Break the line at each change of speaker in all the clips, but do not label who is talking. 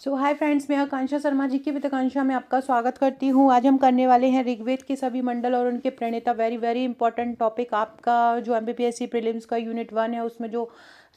Hi friends, मैं आकांक्षा शर्मा जी की with आकांक्षा में आपका स्वागत करती हूँ। आज हम करने वाले हैं ऋग्वेद के सभी मंडल और उनके प्रणेता। Very very important topic. आपका जो एमपीपीएससी प्रीलिम्स का यूनिट 1 है, उसमें जो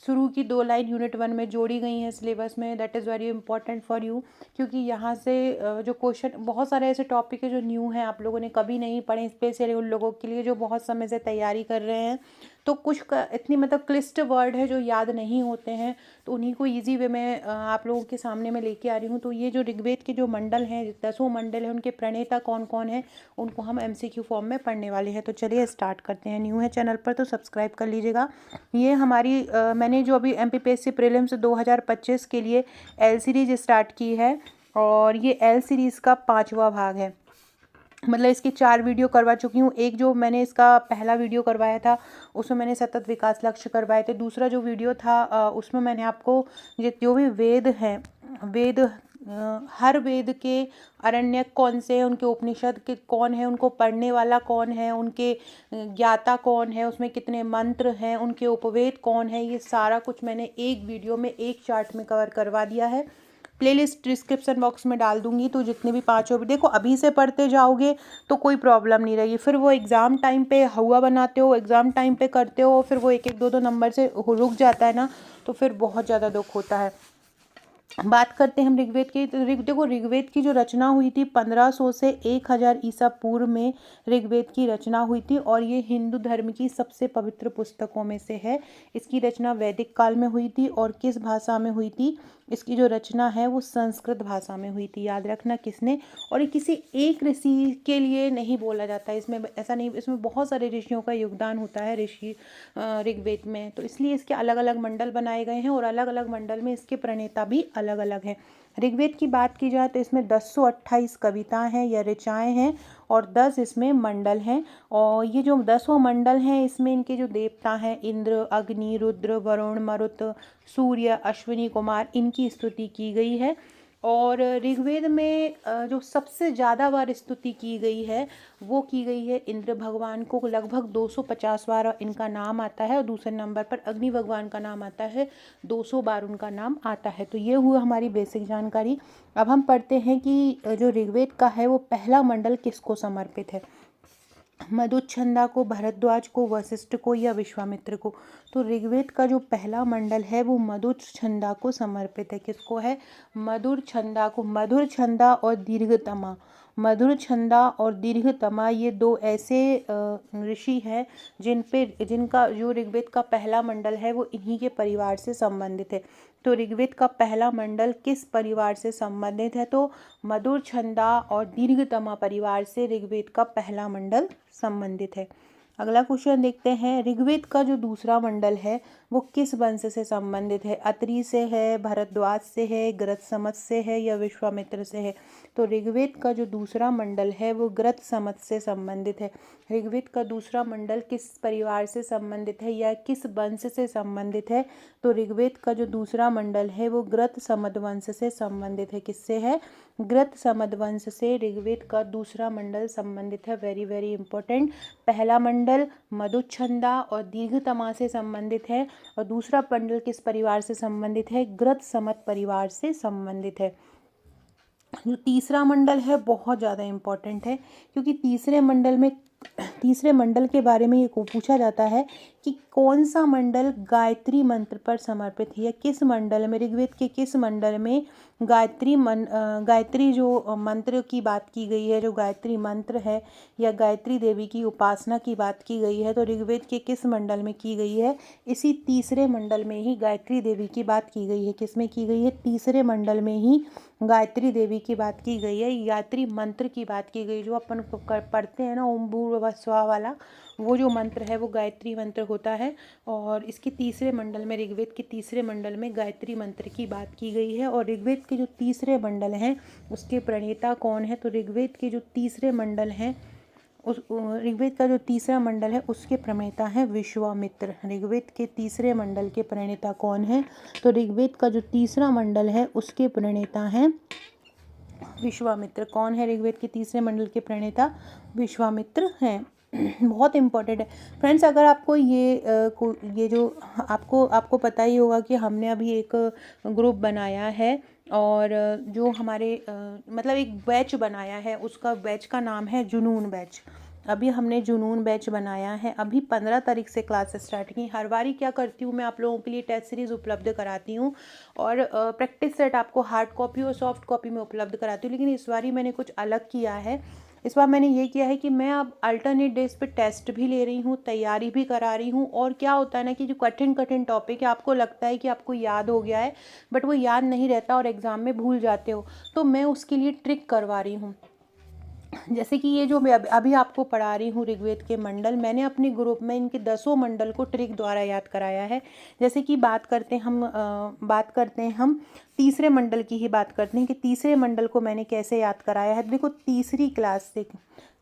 शुरू की 2 लाइन यूनिट 1 में जोड़ी गई हैं सिलेबस में, that is very important for you. क्योंकि यहाँ से जो क्वेश्चन, बहुत सारे ऐसे टॉपिक है जो न्यू हैं, आप लोगों ने कभी नहीं पढ़े, स्पेशली उन लोगों के लिए जो बहुत समय से तैयारी कर रहे हैं। तो कुछ इतनी मतलब क्लिष्ट वर्ड है जो याद नहीं होते हैं, तो उन्हीं को इजी वे में आप लोगों के सामने मैं लेके आ रही हूँ। तो ये जो ऋग्वेद के जो मंडल हैं, 10 मंडल हैं, उनके प्रणेता कौन कौन है, उनको हम एमसीक्यू फॉर्म में पढ़ने वाले हैं। तो चलिए स्टार्ट करते हैं। न्यू है चैनल पर तो सब्सक्राइब कर लीजिएगा। ये हमारी मैंने जो अभी एमपीपीएससी प्रीलिम्स 2025 के लिए एल सीरीज स्टार्ट की है, और ये एल सीरीज़ का 5वां भाग है। मतलब इसकी 4 वीडियो करवा चुकी हूँ। एक जो मैंने इसका पहला वीडियो करवाया था, उसमें मैंने सतत विकास लक्ष्य करवाए थे। दूसरा जो वीडियो था उसमें मैंने आपको जो भी वेद हैं, वेद हर वेद के अरण्यक कौन से हैं, उनके उपनिषद के कौन है, उनको पढ़ने वाला कौन है, उनके ज्ञाता कौन है, उसमें कितने मंत्र हैं, उनके उपवेद कौन है, ये सारा कुछ मैंने एक वीडियो में एक चार्ट में कवर करवा दिया है। प्लेलिस्ट डिस्क्रिप्शन बॉक्स में डाल दूंगी। तो जितने भी 5 देखो, अभी से पढ़ते जाओगे तो कोई प्रॉब्लम नहीं रहेगी। फिर वो एग्ज़ाम टाइम पे हुआ बनाते हो, एग्ज़ाम टाइम पे करते हो, फिर वो एक एक दो दो नंबर से रुक जाता है ना, तो फिर बहुत ज़्यादा दुख होता है। बात करते हैं हम ऋग्वेद की। तो देखो, ऋग्वेद की जो रचना हुई थी 1500 से 1000 ईसा पूर्व में ऋग्वेद की रचना हुई थी, और ये हिंदू धर्म की सबसे पवित्र पुस्तकों में से है। इसकी रचना वैदिक काल में हुई थी। और किस भाषा में हुई थी? इसकी जो रचना है वो संस्कृत भाषा में हुई थी। याद रखना किसने। और ये किसी एक ऋषि के लिए नहीं बोला जाता है, इसमें ऐसा नहीं, इसमें बहुत सारे ऋषियों का योगदान होता है ऋषि ऋग्वेद में। तो इसलिए इसके अलग अलग मंडल बनाए गए हैं, और अलग अलग मंडल में इसके प्रणेता भी अलग अलग हैं। ऋग्वेद की बात की जाए तो इसमें 1028 कविताएं हैं या ऋचाएँ हैं, और 10 इसमें मंडल हैं। और ये जो 10 मंडल हैं, इसमें इनके जो देवता हैं, इंद्र, अग्नि, रुद्र, वरुण, मरुत, सूर्य, अश्विनी कुमार, इनकी स्तुति की गई है। और ऋग्वेद में जो सबसे ज़्यादा बार स्तुति की गई है, वो की गई है इंद्र भगवान को। लगभग 250 बार इनका नाम आता है, और दूसरे नंबर पर अग्नि भगवान का नाम आता है, 200 बार उनका नाम आता है। तो ये हुआ हमारी बेसिक जानकारी। अब हम पढ़ते हैं कि जो ऋग्वेद का है वो पहला मंडल किसको समर्पित है। मधुच्छंदा को, भरद्वाज को, वशिष्ठ को या विश्वामित्र को। तो ऋग्वेद का जो पहला मंडल है वो मधुच्छंदा को समर्पित है। किसको है? मधुर छंदा को। मधुर छंदा और दीर्घतमा, मधुर छंदा और दीर्घतमा, ये 2 ऐसे ऋषि हैं जिनका जो ऋग्वेद का पहला मंडल है वो इन्हीं के परिवार से संबंधित है। तो ऋग्वेद का पहला मंडल किस परिवार से संबंधित है? तो मधुर छंदा और दीर्घतमा परिवार से ऋग्वेद का पहला मंडल संबंधित है। अगला क्वेश्चन देखते हैं। ऋग्वेद का जो दूसरा मंडल है वो किस वंश से संबंधित है? अत्रि से है, भरद्वाज से है, गृतसमत से है या विश्वामित्र से है? तो ऋग्वेद का जो दूसरा मंडल है वो गृतसमत से संबंधित है। ऋग्वेद का दूसरा मंडल किस परिवार से संबंधित है या किस वंश से संबंधित है? तो ऋग्वेद का जो दूसरा मंडल है वो गृतसमत वंश से संबंधित है। किससे है? गृतसमत वंश से ऋग्वेद का दूसरा मंडल संबंधित है। Very very important. पहला मंडल मधुच्छंदा और दीर्घतमा से संबंधित है, और दूसरा मंडल किस परिवार से संबंधित है? गृतसमत परिवार से संबंधित है। जो तीसरा मंडल है बहुत ज़्यादा इम्पॉर्टेंट है, क्योंकि तीसरे मंडल के बारे में ये पूछा जाता है कि कौन सा मंडल गायत्री मंत्र पर समर्पित है, या किस मंडल में, ऋग्वेद के किस मंडल में गायत्री जो मंत्र की बात की गई है, जो गायत्री मंत्र है या गायत्री देवी की उपासना की बात की गई है, तो ऋग्वेद के किस मंडल में की गई है? इसी तीसरे मंडल में ही गायत्री देवी की बात की गई है। किस में की गई है? तीसरे मंडल में ही गायत्री देवी की बात की गई है, गायत्री मंत्र की बात की गई। जो अपन पढ़ते हैं ना, ओम भूर्भुवः स्वः वाला, वो जो मंत्र है वो गायत्री मंत्र होता है। और इसके तीसरे मंडल में, ऋग्वेद के तीसरे मंडल में गायत्री मंत्र की बात की गई है। और ऋग्वेद के जो तीसरे मंडल हैं उसके प्रणेता कौन है? तो ऋग्वेद के जो तीसरे मंडल हैं, उस ऋग्वेद का जो तीसरा मंडल है उसके प्रणेता है विश्वामित्र। ऋग्वेद के तीसरे मंडल के प्रणेता कौन है? तो ऋग्वेद का जो तीसरा मंडल है उसके प्रणेता हैं विश्वामित्र। कौन है ऋग्वेद के तीसरे मंडल के प्रणेता? विश्वामित्र हैं। बहुत इम्पोर्टेंट है फ्रेंड्स। अगर आपको ये जो आपको पता ही होगा कि हमने अभी एक ग्रुप बनाया है, और जो हमारे मतलब एक बैच बनाया है, उसका बैच का नाम है जुनून बैच। अभी हमने जुनून बैच बनाया है, अभी 15 तारीख से क्लास स्टार्ट की। हर बारी क्या करती हूँ मैं आप लोगों के लिए टेस्ट सीरीज़ उपलब्ध कराती हूँ, और प्रैक्टिस सेट आपको हार्ड कॉपी और सॉफ्ट कॉपी में उपलब्ध कराती हूँ। लेकिन इस बारी मैंने कुछ अलग किया है। इस बार मैंने ये किया है कि मैं अब अल्टरनेट डेज पे टेस्ट भी ले रही हूँ, तैयारी भी करा रही हूँ। और क्या होता है ना कि जो कठिन कठिन टॉपिक है, आपको लगता है कि आपको याद हो गया है, बट वो याद नहीं रहता और एग्ज़ाम में भूल जाते हो, तो मैं उसके लिए ट्रिक करवा रही हूँ। जैसे कि ये जो मैं अभी आपको पढ़ा रही हूँ ऋग्वेद के मंडल, मैंने अपने ग्रुप में इनके 10 मंडल को ट्रिक द्वारा याद कराया है। जैसे कि बात करते हैं हम तीसरे मंडल की ही बात करते हैं कि तीसरे मंडल को मैंने कैसे याद कराया है। देखो, तीसरी क्लास से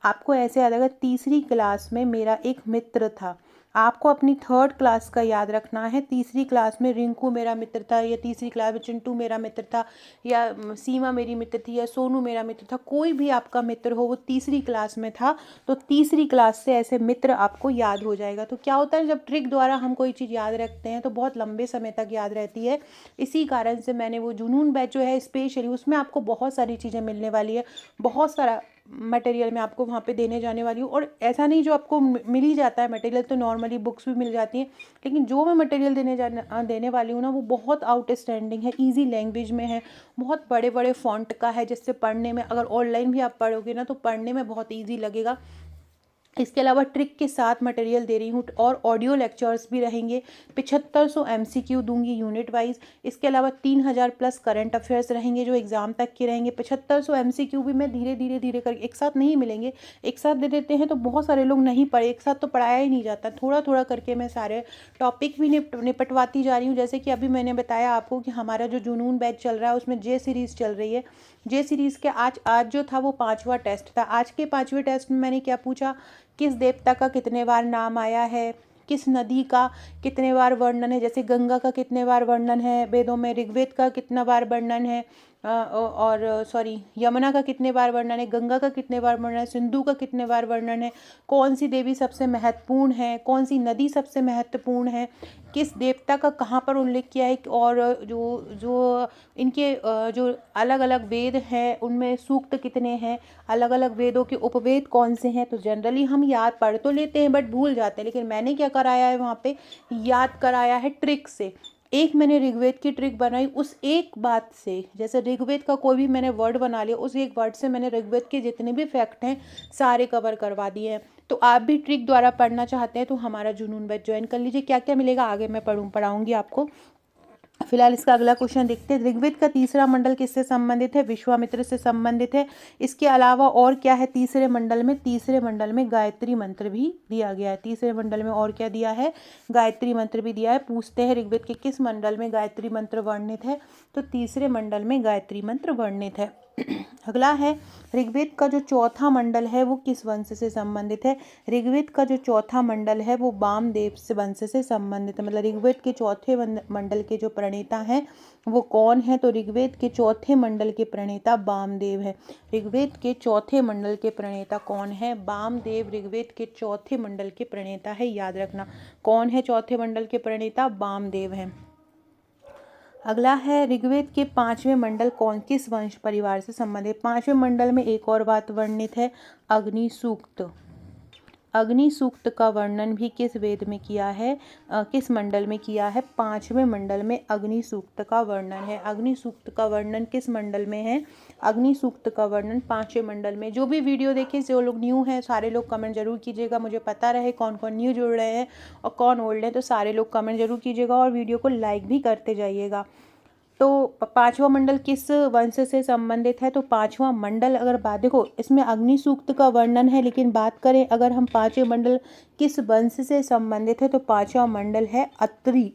आपको ऐसे याद आएगा, तीसरी क्लास में मेरा एक मित्र था। आपको अपनी थर्ड क्लास का याद रखना है। तीसरी क्लास में रिंकू मेरा मित्र था, या तीसरी क्लास में चिंटू मेरा मित्र था, या सीमा मेरी मित्र थी, या सोनू मेरा मित्र था। कोई भी आपका मित्र हो, वो तीसरी क्लास में था, तो तीसरी क्लास से ऐसे मित्र आपको याद हो जाएगा। तो क्या होता है, जब ट्रिक द्वारा हम कोई चीज़ याद रखते हैं तो बहुत लंबे समय तक याद रहती है। इसी कारण से मैंने वो जुनून बैच जो है स्पेशली, उसमें आपको बहुत सारी चीज़ें मिलने वाली है, बहुत सारा मटेरियल मैं आपको वहाँ पे देने जाने वाली हूँ। और ऐसा नहीं जो आपको मिल ही जाता है मटेरियल, तो नॉर्मली बुक्स भी मिल जाती हैं, लेकिन जो मैं मटेरियल देने वाली हूँ ना, वो बहुत आउटस्टैंडिंग है, इजी लैंग्वेज में है, बहुत बड़े बड़े फॉन्ट का है, जिससे पढ़ने में, अगर ऑनलाइन भी आप पढ़ोगे ना, तो पढ़ने में बहुत ईजी लगेगा। इसके अलावा ट्रिक के साथ मटेरियल दे रही हूँ, और ऑडियो लेक्चर्स भी रहेंगे। 7500 MCQ दूंगी यूनिट वाइज। इसके अलावा 3000 प्लस करंट अफेयर्स रहेंगे जो एग्ज़ाम तक के रहेंगे। 7500 MCQ भी मैं धीरे धीरे करके, एक साथ नहीं मिलेंगे, एक साथ दे देते हैं तो बहुत सारे लोग नहीं पढ़े, एक साथ तो पढ़ाया ही नहीं जाता। थोड़ा थोड़ा करके मैं सारे टॉपिक भी निपटवाती जा रही हूँ। जैसे कि अभी मैंने बताया आपको कि हमारा जो जुनून बैच चल रहा है, उसमें जे सीरीज़ चल रही है। जे सीरीज़ के आज जो था वो 5वां टेस्ट था। आज के 5वें टेस्ट में मैंने क्या पूछा, किस देवता का कितने बार नाम आया है, किस नदी का कितने बार वर्णन है। जैसे गंगा का कितने बार वर्णन है वेदों में, ऋग्वेद का कितना बार वर्णन है, और सॉरी यमुना का कितने बार वर्णन है, गंगा का कितने बार वर्णन है, सिंधु का कितने बार वर्णन है, कौन सी देवी सबसे महत्वपूर्ण है, कौन सी नदी सबसे महत्वपूर्ण है, किस देवता का कहाँ पर उल्लेख किया है, और जो जो इनके जो अलग अलग वेद हैं उनमें सूक्त कितने हैं, अलग अलग वेदों के उपवेद कौन से हैं। तो जनरली हम याद पढ़ तो लेते हैं बट भूल जाते हैं, लेकिन मैंने क्या कराया है वहाँ पे, याद कराया है ट्रिक से। एक मैंने ऋग्वेद की ट्रिक बनाई, उस एक बात से, जैसे ऋग्वेद का कोई भी मैंने वर्ड बना लिया, उस एक वर्ड से मैंने ऋग्वेद के जितने भी फैक्ट हैं सारे कवर करवा दिए हैं। तो आप भी ट्रिक द्वारा पढ़ना चाहते हैं तो हमारा जुनून बैच ज्वाइन कर लीजिए। क्या क्या मिलेगा आगे मैं पढ़ाऊंगी आपको। फिलहाल इसका अगला क्वेश्चन देखते हैं। ऋग्वेद का तीसरा मंडल किससे संबंधित है, विश्वामित्र से संबंधित है। इसके अलावा और क्या है तीसरे मंडल में, तीसरे मंडल में गायत्री मंत्र भी दिया गया है। तीसरे मंडल में और क्या दिया है, गायत्री मंत्र भी दिया है। पूछते हैं ऋग्वेद के किस मंडल में गायत्री मंत्र वर्णित है, तो तीसरे मंडल में गायत्री मंत्र वर्णित है। अगला है, ऋग्वेद का जो चौथा मंडल है वो किस वंश से संबंधित है। ऋग्वेद का जो चौथा मंडल है वो वामदेव से वंश से संबंधित है। मतलब ऋग्वेद के चौथे मंडल के जो प्रणेता हैं वो कौन है, तो ऋग्वेद के चौथे मंडल के प्रणेता वामदेव है। ऋग्वेद के चौथे मंडल के प्रणेता कौन है, वामदेव ऋग्वेद के चौथे मंडल के प्रणेता है। याद रखना कौन है चौथे मंडल के प्रणेता, वामदेव है। अगला है, ऋग्वेद के 5वें मंडल कौन किस वंश परिवार से संबंधित। 5वें मंडल में एक और बात वर्णित है, अग्नि सूक्त। अग्नि सूक्त का वर्णन भी किस वेद में किया है, किस मंडल में किया है, 5वें मंडल में अग्नि सूक्त का वर्णन है। अग्नि सूक्त का वर्णन किस मंडल में है, अग्नि सूक्त का वर्णन 5वें मंडल में। जो भी वीडियो देखे, जो लोग न्यू हैं सारे लोग कमेंट जरूर कीजिएगा, मुझे पता रहे कौन कौन न्यू जुड़ रहे हैं और कौन ओल्ड है। तो सारे लोग कमेंट जरूर कीजिएगा और वीडियो को लाइक भी करते जाइएगा। तो 5वां मंडल किस वंश से संबंधित है, तो 5वां मंडल अगर बात देखो इसमें अग्नि सूक्त का वर्णन है, लेकिन बात करें अगर हम 5वें मंडल किस वंश से संबंधित है, तो 5वां मंडल है अत्रि।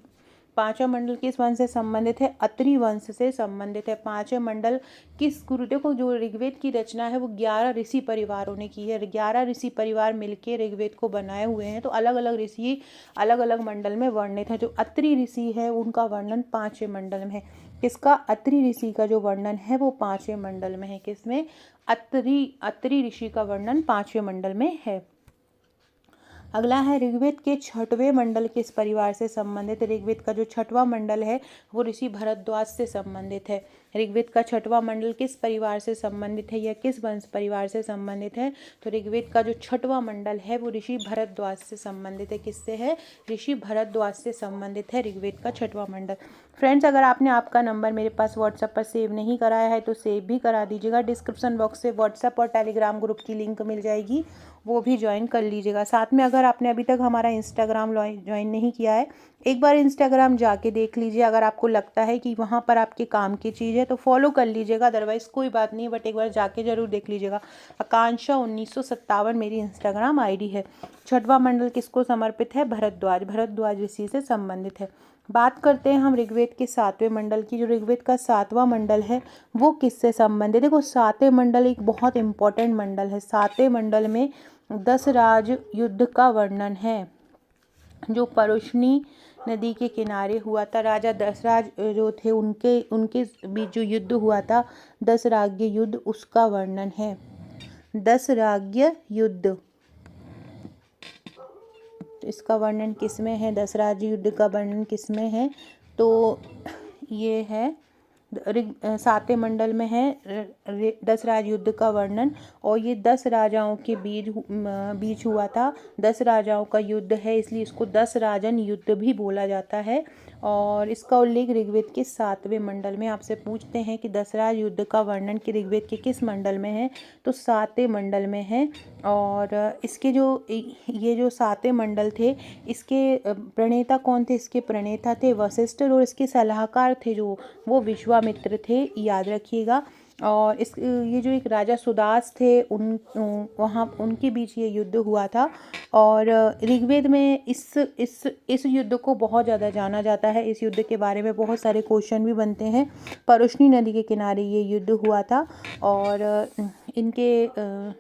5वां मंडल किस वंश से संबंधित है, अत्रि वंश से संबंधित है। 5वें मंडल किस गुरुदेव को, जो ऋग्वेद की रचना है वो 11 ऋषि परिवारों ने की है। 11 ऋषि परिवार मिलके ऋग्वेद को बनाए हुए हैं, तो अलग अलग ऋषि अलग अलग मंडल में वर्णित है। जो अत्रि ऋषि है उनका वर्णन 5वें मंडल में है। किसका, अत्रि ऋषि का जो वर्णन है वो 5वें मंडल में है। किसमें, अत्रि ऋषि का वर्णन 5वें मंडल में है। अगला है ऋग्वेद के छठवें मंडल किस परिवार से संबंधित है। ऋग्वेद का जो छठवां मंडल है वो ऋषि भरद्वाज से संबंधित है। ऋग्वेद का छठवां मंडल किस परिवार से संबंधित है या किस वंश परिवार से संबंधित है, तो ऋग्वेद का जो छठवां मंडल है वो ऋषि भरद्वाज से संबंधित है। किससे है, ऋषि भरद्वाज से संबंधित है ऋग्वेद का छठवां मंडल। फ्रेंड्स, अगर आपने आपका नंबर मेरे पास व्हाट्सएप पर सेव नहीं कराया है तो सेव भी करा दीजिएगा। डिस्क्रिप्शन बॉक्स से व्हाट्सएप और टेलीग्राम ग्रुप की लिंक मिल जाएगी, वो भी ज्वाइन कर लीजिएगा। साथ में अगर आपने अभी तक हमारा इंस्टाग्राम ज्वाइन नहीं किया है, एक बार इंस्टाग्राम जाके देख लीजिए। अगर आपको लगता है कि वहाँ पर आपके काम की चीज़ है तो फॉलो कर लीजिएगा, अदरवाइज़ कोई बात नहीं, बट एक बार जाके ज़रूर देख लीजिएगा। आकांक्षा 1957 मेरी इंस्टाग्राम आईडी है। छठवां मंडल किसको समर्पित है, भरद्वाज। भरद्वाज ऋषि से संबंधित है। बात करते हैं हम ऋग्वेद के सातवें मंडल की। जो ऋग्वेद का सातवां मंडल है वो किससे संबंधित है। देखो, सातवें मंडल एक बहुत इंपॉर्टेंट मंडल है। सातवें मंडल में 10 राज युद्ध का वर्णन है, जो परुष्णी नदी के किनारे हुआ था। राजा दशराज जो थे उनके बीच जो युद्ध हुआ था, दशराज्य युद्ध, उसका वर्णन है। दशराज्य युद्ध, इसका वर्णन किसमें है, दशराज्य युद्ध का वर्णन किसमें है, तो ये है सातवें मंडल में है 10 राज युद्ध का वर्णन। और ये 10 राजाओं के बीच हुआ था। 10 राजाओं का युद्ध है, इसलिए इसको 10 राजन युद्ध भी बोला जाता है। और इसका उल्लेख ऋग्वेद के 7वें मंडल में। आपसे पूछते हैं कि 10 राज युद्ध का वर्णन कि ऋग्वेद के किस मंडल में है, तो 7वें मंडल में है। और इसके ये जो 7वें मंडल थे, इसके प्रणेता कौन थे, इसके प्रणेता थे वशिष्ठ, और इसके सलाहकार थे जो वो विश्वामित्र थे, याद रखिएगा। और ये जो एक राजा सुदास थे, उनके बीच ये युद्ध हुआ था। और ऋग्वेद में इस युद्ध को बहुत ज़्यादा जाना जाता है। इस युद्ध के बारे में बहुत सारे क्वेश्चन भी बनते हैं। परुष्णी नदी के किनारे ये युद्ध हुआ था। और इनके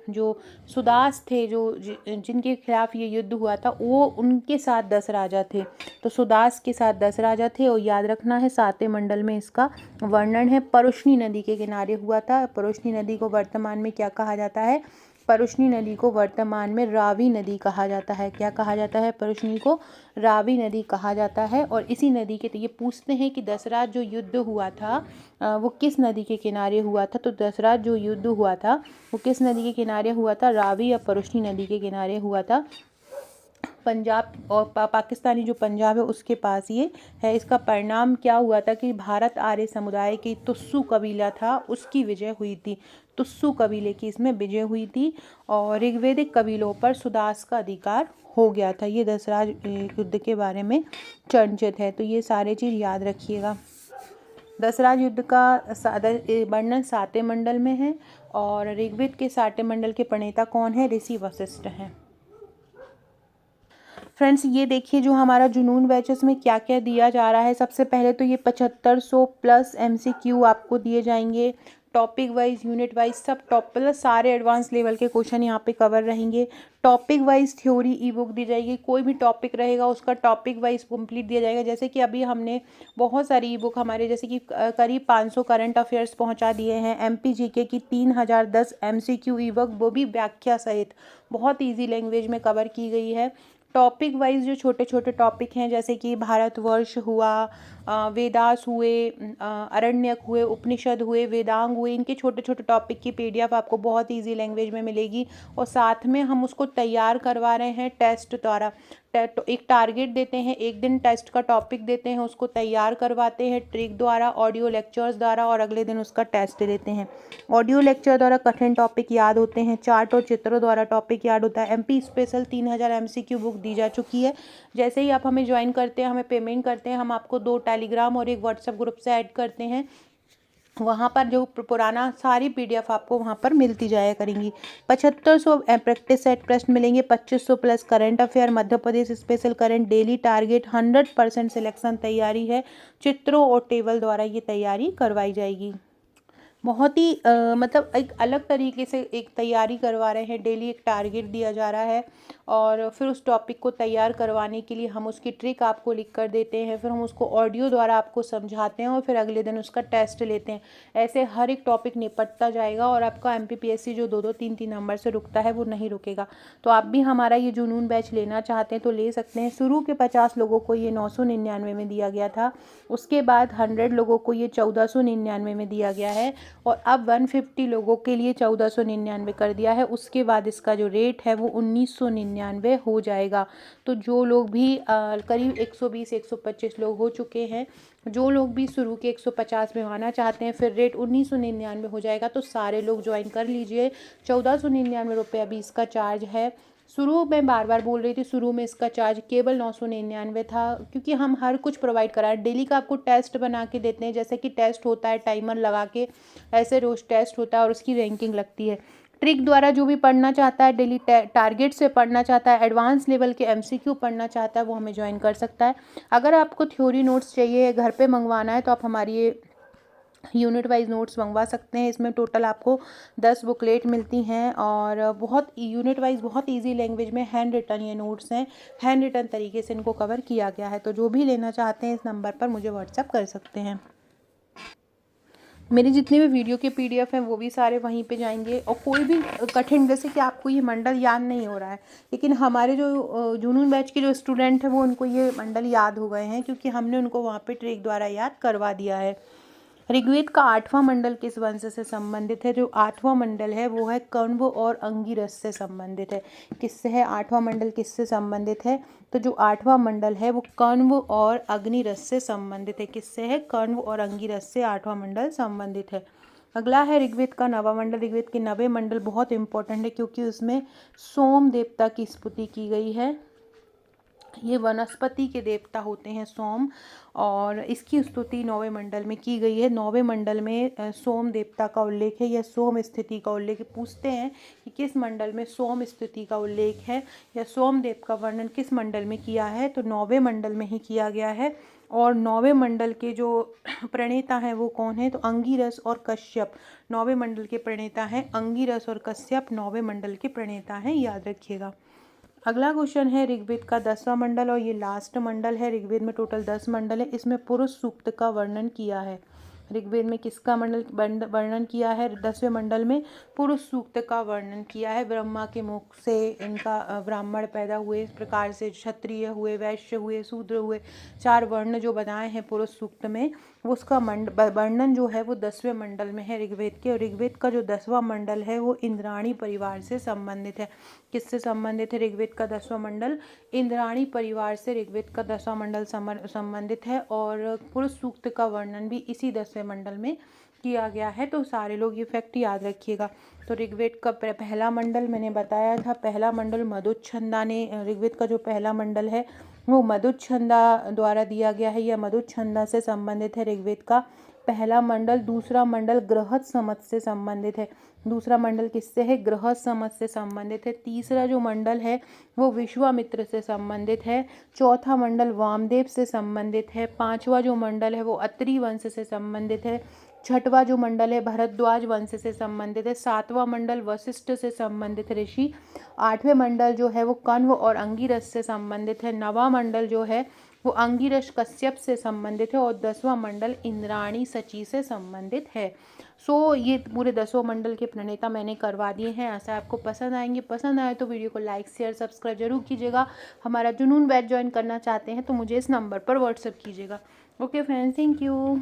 जो सुदास थे, जिनके खिलाफ ये युद्ध हुआ था, वो उनके साथ 10 राजा थे। तो सुदास के साथ 10 राजा थे। और याद रखना है 7वें मंडल में इसका वर्णन है। परुष्णी नदी के किनारे हुआ था। परुष्णी नदी को वर्तमान में क्या कहा जाता है, परुष्णी नदी को वर्तमान में रावी नदी कहा जाता है। क्या कहा जाता है, परुष्णी को रावी नदी कहा जाता है। और इसी नदी के, तो ये पूछते हैं कि दशरथ जो युद्ध हुआ था वो किस नदी के किनारे हुआ था, तो दशरथ जो युद्ध हुआ था वो किस नदी के किनारे हुआ था, रावी या परुष्णी नदी के किनारे हुआ था। पंजाब और पाकिस्तानी जो पंजाब है उसके पास ये है। इसका परिणाम क्या हुआ था कि भारत आर्य समुदाय की तुस्सू कबीला था, उसकी विजय हुई थी। तुस्सू कबीले की इसमें विजय हुई थी। और ऋग्वैदिक कबीलों पर सुदास का अधिकार हो गया था। ये दशराज युद्ध के बारे में चर्चित है, तो ये सारे चीज़ याद रखिएगा। दशराज युद्ध का वर्णन 7वें मंडल में है। और ऋग्वेद के 7वें मंडल के प्रणेता कौन है, ऋषि वशिष्ठ हैं। फ्रेंड्स, ये देखिए जो हमारा जुनून बैचेस में क्या क्या दिया जा रहा है। सबसे पहले तो ये 7500 प्लस MCQ आपको दिए जाएंगे। टॉपिक वाइज, यूनिट वाइज सब प्लस सारे एडवांस लेवल के क्वेश्चन यहाँ पे कवर रहेंगे। Topic wise theory ebook दी जाएगी। कोई भी टॉपिक रहेगा उसका टॉपिक वाइज कंप्लीट दिया जाएगा। जैसे कि अभी हमने बहुत सारी ई बुक हमारे, जैसे कि करीब 500 करंट अफेयर्स पहुँचा दिए हैं। MPGK की 3010 MCQ ई बुक, वो भी व्याख्या सहित बहुत ईजी लैंग्वेज में कवर की गई है। टॉपिक वाइज जो छोटे छोटे टॉपिक हैं, जैसे कि भारतवर्ष हुआ, वेदास हुए, अरण्यक हुए, उपनिषद हुए, वेदांग हुए, इनके छोटे छोटे टॉपिक की PDF आपको बहुत इजी लैंग्वेज में मिलेगी। और साथ में हम उसको तैयार करवा रहे हैं टेस्ट द्वारा। एक टारगेट देते हैं, एक दिन टेस्ट का टॉपिक देते हैं, उसको तैयार करवाते हैं ट्रिक द्वारा, ऑडियो लेक्चर्स द्वारा, और अगले दिन उसका टेस्ट देते हैं। ऑडियो लेक्चर द्वारा कठिन टॉपिक याद होते हैं, चार्ट और चित्रों द्वारा टॉपिक याद होता है। MP स्पेशल 3000 MCQ बुक दी जा चुकी है। जैसे ही आप हमें ज्वाइन करते हैं, हमें पेमेंट करते हैं, हम आपको 2 टेलीग्राम और एक व्हाट्सएप ग्रुप से ऐड करते हैं। वहाँ पर जो पुराना सारी PDF आपको वहाँ पर मिलती जाया करेंगी। 7500 प्रैक्टिस सेट प्रश्न मिलेंगे, 2500 plus current affair, Madhya Pradesh special current, daily target, 100% selection तैयारी है। चित्रों और टेबल द्वारा ये तैयारी करवाई जाएगी। बहुत ही मतलब एक अलग तरीके से एक तैयारी करवा रहे हैं। डेली एक टारगेट दिया जा रहा है और फिर उस टॉपिक को तैयार करवाने के लिए हम उसकी ट्रिक आपको लिख कर देते हैं, फिर हम उसको ऑडियो द्वारा आपको समझाते हैं और फिर अगले दिन उसका टेस्ट लेते हैं। ऐसे हर एक टॉपिक निपटता जाएगा और आपका MPPSC जो 2-2 3-3 नंबर से रुकता है वो नहीं रुकेगा। तो आप भी हमारा ये जुनून बैच लेना चाहते हैं तो ले सकते हैं। शुरू के 50 लोगों को ये 999 में दिया गया था, उसके बाद 100 लोगों को ये 1499 में दिया गया है और अब 150 लोगों के लिए 1499 कर दिया है। उसके बाद इसका जो रेट है वो 1999 हो जाएगा। तो जो लोग भी करीब 120-125 लोग हो चुके हैं, जो लोग भी शुरू के 150 में आना चाहते हैं, फिर रेट 1999 हो जाएगा। तो सारे लोग ज्वाइन कर लीजिए। 1499 रुपये अभी इसका चार्ज है। शुरू में बार बार बोल रही थी, शुरू में इसका चार्ज केवल 999 था, क्योंकि हम हर कुछ प्रोवाइड करा रहे हैं। डेली का आपको टेस्ट बना के देते हैं, जैसे कि टेस्ट होता है टाइमर लगा के, ऐसे रोज़ टेस्ट होता है और उसकी रैंकिंग लगती है। ट्रिक द्वारा जो भी पढ़ना चाहता है, डेली टारगेट से पढ़ना चाहता है, एडवांस लेवल के MCQ पढ़ना चाहता है, वो हमें ज्वाइन कर सकता है। अगर आपको थ्योरी नोट्स चाहिए, घर पे मंगवाना है, तो आप हमारी ये यूनिट वाइज नोट्स मंगवा सकते हैं। इसमें टोटल आपको 10 बुकलेट मिलती हैं और बहुत यूनिट वाइज बहुत इजी लैंग्वेज में हैंड रिटन ये नोट्स हैं। हैंड रिटन तरीके से इनको कवर किया गया है। तो जो भी लेना चाहते हैं इस नंबर पर मुझे व्हाट्सएप कर सकते हैं। मेरे जितने भी वीडियो के PDF हैं वो भी सारे वहीं पे जाएंगे। और कोई भी कठिन, जैसे कि आपको ये मंडल याद नहीं हो रहा है, लेकिन हमारे जो जुनून बैच के जो स्टूडेंट हैं वो उनको ये मंडल याद हो गए हैं, क्योंकि हमने उनको वहाँ पे ट्रिक द्वारा याद करवा दिया है। ऋग्वेद का 8वां मंडल किस वंश से संबंधित है? जो 8वां मंडल है वो है कण्व और अंगिरस से संबंधित है। किससे है 8वां मंडल, किससे संबंधित है? तो जो 8वां मंडल है वो कण्व और अग्निरस से संबंधित है। किससे है? कण्व और अंगिरस से 8वां मंडल संबंधित है। अगला है ऋग्वेद का 9वां मंडल। ऋग्वेद के 9वें मंडल बहुत इंपॉर्टेंट है, क्योंकि उसमें सोम देवता की स्तुति की गई है। ये वनस्पति के देवता होते हैं सोम, और इसकी स्तुति 9वें मंडल में की गई है। 9वें मंडल में सोम देवता का उल्लेख है या सोम स्थिति का उल्लेख है। पूछते हैं कि किस मंडल में सोम स्थिति का उल्लेख है या सोमदेव का वर्णन किस मंडल में किया है? तो 9वें मंडल में ही किया गया है। और 9वें मंडल के जो प्रणेता हैं वो कौन है? तो अंगिरस और कश्यप 9वें मंडल के प्रणेता हैं। अंगिरस और कश्यप 9वें मंडल के प्रणेता हैं, याद रखिएगा। अगला क्वेश्चन है ऋग्वेद का 10वां मंडल, और ये लास्ट मंडल है। ऋग्वेद में टोटल 10 मंडल है। इसमें पुरुष सूक्त का वर्णन किया है। ऋग्वेद में किसका मंडल वर्णन किया है? 10वें मंडल में पुरुष सूक्त का वर्णन किया है। ब्रह्मा के मुख से इनका ब्राह्मण पैदा हुए, इस प्रकार से क्षत्रिय हुए, वैश्य हुए, शूद्र हुए, 4 वर्ण जो बनाए हैं पुरुष सूक्त में, उसका वर्णन जो है वो 10वें मंडल में है ऋग्वेद के। और ऋग्वेद का जो 10वां मंडल है वो इंद्राणी परिवार से संबंधित है। किससे संबंधित है ऋग्वेद का 10वां मंडल? इंद्राणी परिवार से ऋग्वेद का 10वां मंडल संबंधित है। और पुरुष सूक्त का वर्णन भी इसी 10वें मंडल में किया गया है। तो सारे लोग ये फैक्ट याद रखिएगा। तो ऋग्वेद का पहला मंडल मैंने बताया था, पहला मंडल मधुच्छंदा ने, ऋग्वेद का जो पहला मंडल है वो मधुच्छंदा द्वारा दिया गया है या मधुच्छंदा से संबंधित है ऋग्वेद का पहला मंडल। दूसरा मंडल गृहस्थ समझ से संबंधित है। दूसरा मंडल किससे है? गृहस्थ समझ से संबंधित है। तीसरा जो मंडल है वो विश्वामित्र से संबंधित है। चौथा मंडल वामदेव से संबंधित है। पांचवा जो मंडल है वो अत्रि वंश से संबंधित है। छठवां जो मंडल है भरद्वाज वंश से संबंधित है। सातवां मंडल वशिष्ठ से संबंधित ऋषि। आठवें मंडल जो है वो कण्व और अंगिरस से संबंधित है। नवां मंडल जो है वो अंगिरस कश्यप से संबंधित है। और 10वां मंडल इंद्राणी सची से संबंधित है। सो ये पूरे 10 मंडल के प्रणेता मैंने करवा दिए हैं। ऐसा आपको पसंद आएंगे। पसंद आए तो वीडियो को लाइक शेयर सब्सक्राइब जरूर कीजिएगा। हमारा जुनून बैच ज्वाइन करना चाहते हैं तो मुझे इस नंबर पर व्हाट्सएप कीजिएगा। Okay friends, thank you.